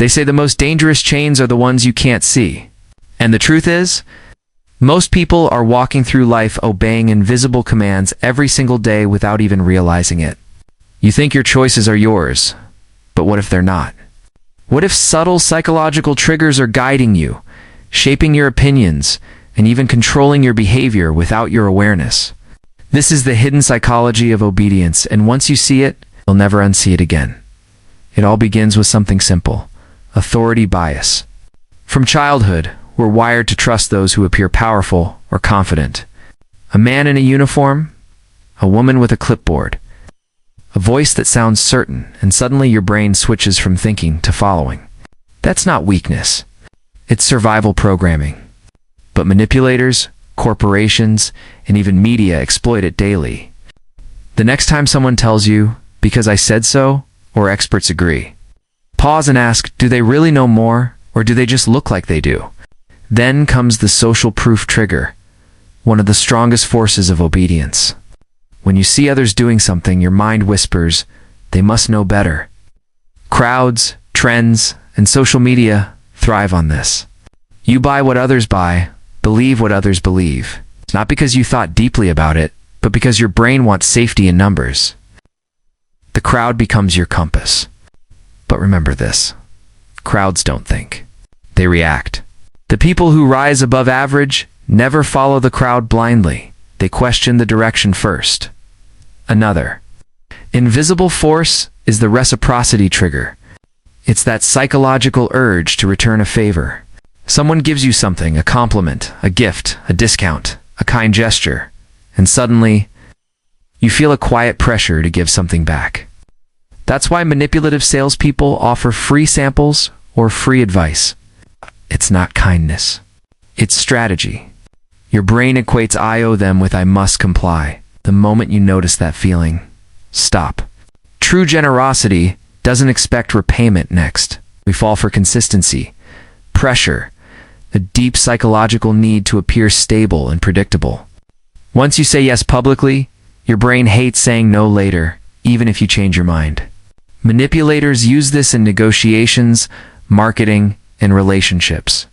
They say the most dangerous chains are the ones you can't see. And the truth is, most people are walking through life obeying invisible commands every single day without even realizing it. You think your choices are yours, but what if they're not? What if subtle psychological triggers are guiding you, shaping your opinions, and even controlling your behavior without your awareness? This is the hidden psychology of obedience, and once you see it, you'll never unsee it again. It all begins with something simple: authority bias. From childhood, we're wired to trust those who appear powerful or confident. A man in a uniform, a woman with a clipboard, a voice that sounds certain, and suddenly your brain switches from thinking to following. That's not weakness. It's survival programming. But manipulators, corporations, and even media exploit it daily. The next time someone tells you, "Because I said so," or "experts agree," pause and ask, do they really know more, or do they just look like they do? Then comes the social proof trigger, one of the strongest forces of obedience. When you see others doing something, your mind whispers, they must know better. Crowds, trends, and social media thrive on this. You buy what others buy, believe what others believe. Not because you thought deeply about it, but because your brain wants safety in numbers. The crowd becomes your compass. But remember this: crowds don't think. They react. The people who rise above average never follow the crowd blindly. They question the direction first. Another invisible force is the reciprocity trigger. It's that psychological urge to return a favor. Someone gives you something, a compliment, a gift, a discount, a kind gesture, and suddenly, you feel a quiet pressure to give something back. That's why manipulative salespeople offer free samples or free advice. It's not kindness. It's strategy. Your brain equates "I owe them" with "I must comply." The moment you notice that feeling, stop. True generosity doesn't expect repayment next. We fall for consistency, pressure, the deep psychological need to appear stable and predictable. Once you say yes publicly, your brain hates saying no later, even if you change your mind. Manipulators use this in negotiations, marketing, and relationships.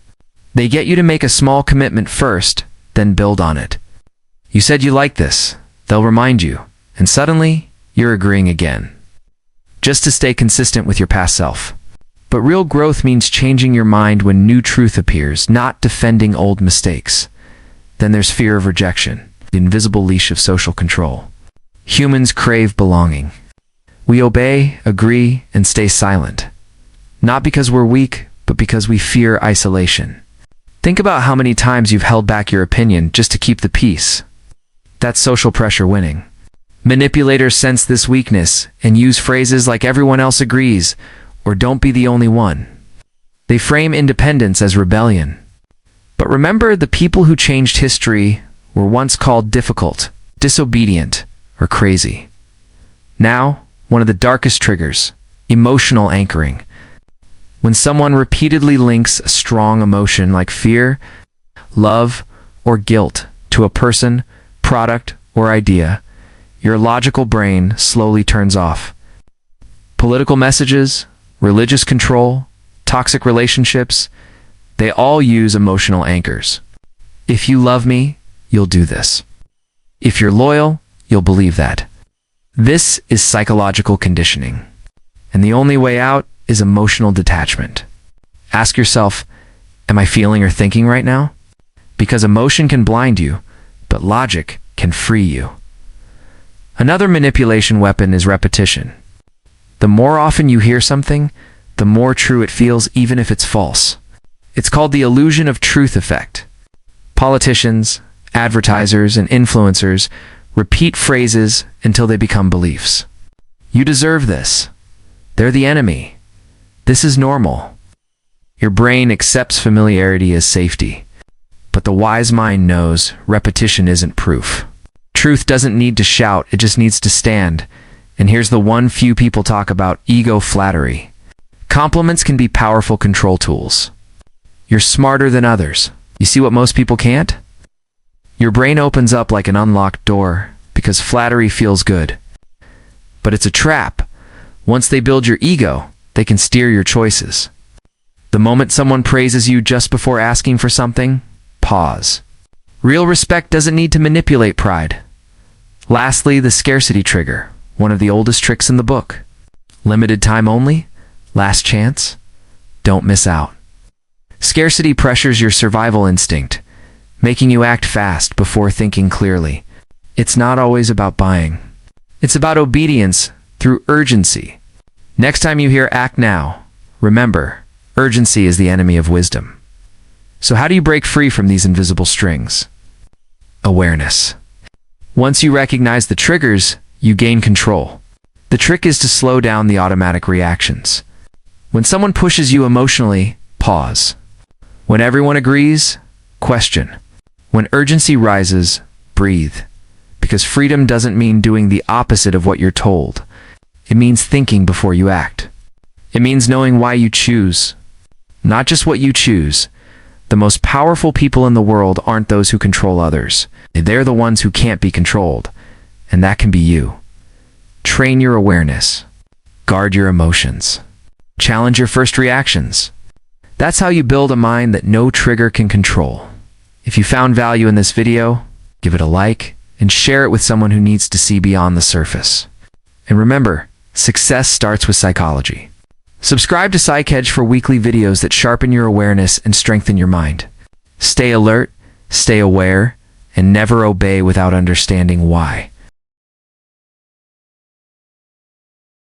They get you to make a small commitment first, then build on it. You said you like this. They'll remind you, and suddenly, you're agreeing again. Just to stay consistent with your past self. But real growth means changing your mind when new truth appears, not defending old mistakes. Then there's fear of rejection, the invisible leash of social control. Humans crave belonging. We obey, agree, and stay silent. Not because we're weak, but because we fear isolation. Think about how many times you've held back your opinion just to keep the peace. That's social pressure winning. Manipulators sense this weakness and use phrases like "everyone else agrees" or "don't be the only one." They frame independence as rebellion. But remember, the people who changed history were once called difficult, disobedient, or crazy. Now, one of the darkest triggers, emotional anchoring. When someone repeatedly links a strong emotion like fear, love, or guilt to a person, product, or idea, your logical brain slowly turns off. Political messages, religious control, toxic relationships, they all use emotional anchors. If you love me, you'll do this. If you're loyal, you'll believe that. This is psychological conditioning. And the only way out is emotional detachment. Ask yourself, am I feeling or thinking right now? Because emotion can blind you, but logic can free you. Another manipulation weapon is repetition. The more often you hear something, the more true it feels, even if it's false. It's called the illusion of truth effect. Politicians, advertisers, and influencers repeat phrases until they become beliefs. You deserve this. They're the enemy. This is normal. Your brain accepts familiarity as safety. But the wise mind knows repetition isn't proof. Truth doesn't need to shout, it just needs to stand. And here's the one few people talk about: ego flattery. Compliments can be powerful control tools. You're smarter than others. You see what most people can't? Your brain opens up like an unlocked door because flattery feels good. But it's a trap. Once they build your ego, they can steer your choices. The moment someone praises you just before asking for something, pause. Real respect doesn't need to manipulate pride. Lastly, the scarcity trigger, one of the oldest tricks in the book. Limited time only? Last chance? Don't miss out. Scarcity pressures your survival instinct, making you act fast before thinking clearly. It's not always about buying. It's about obedience through urgency. Next time you hear "act now," remember, urgency is the enemy of wisdom. So how do you break free from these invisible strings? Awareness. Once you recognize the triggers, you gain control. The trick is to slow down the automatic reactions. When someone pushes you emotionally, pause. When everyone agrees, question. When urgency rises, breathe. Because freedom doesn't mean doing the opposite of what you're told. It means thinking before you act. It means knowing why you choose, not just what you choose. The most powerful people in the world aren't those who control others. They're the ones who can't be controlled, and that can be you. Train your awareness. Guard your emotions. Challenge your first reactions. That's how you build a mind that no trigger can control. If you found value in this video, give it a like and share it with someone who needs to see beyond the surface. And remember, success starts with psychology. Subscribe to PsycheEdge for weekly videos that sharpen your awareness and strengthen your mind. Stay alert, stay aware, and never obey without understanding why.